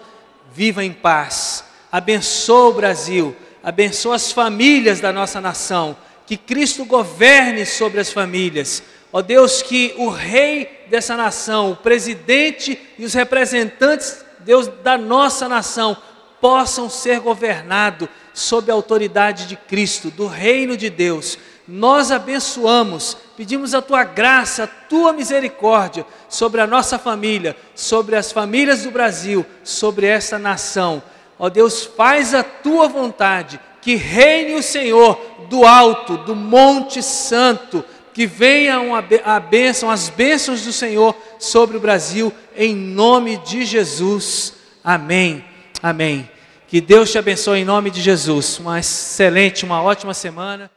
viva em paz. Abençoa o Brasil, abençoa as famílias da nossa nação, que Cristo governe sobre as famílias. Ó Deus, que o rei dessa nação, o presidente e os representantes, Deus, da nossa nação, possam ser governados sob a autoridade de Cristo, do reino de Deus. Nós abençoamos, pedimos a Tua graça, a Tua misericórdia sobre a nossa família, sobre as famílias do Brasil, sobre esta nação. Ó Deus, faz a Tua vontade, que reine o Senhor do alto, do Monte Santo, que venham as bênçãos do Senhor sobre o Brasil, em nome de Jesus. Amém. Amém. Que Deus te abençoe em nome de Jesus. Uma excelente, uma ótima semana.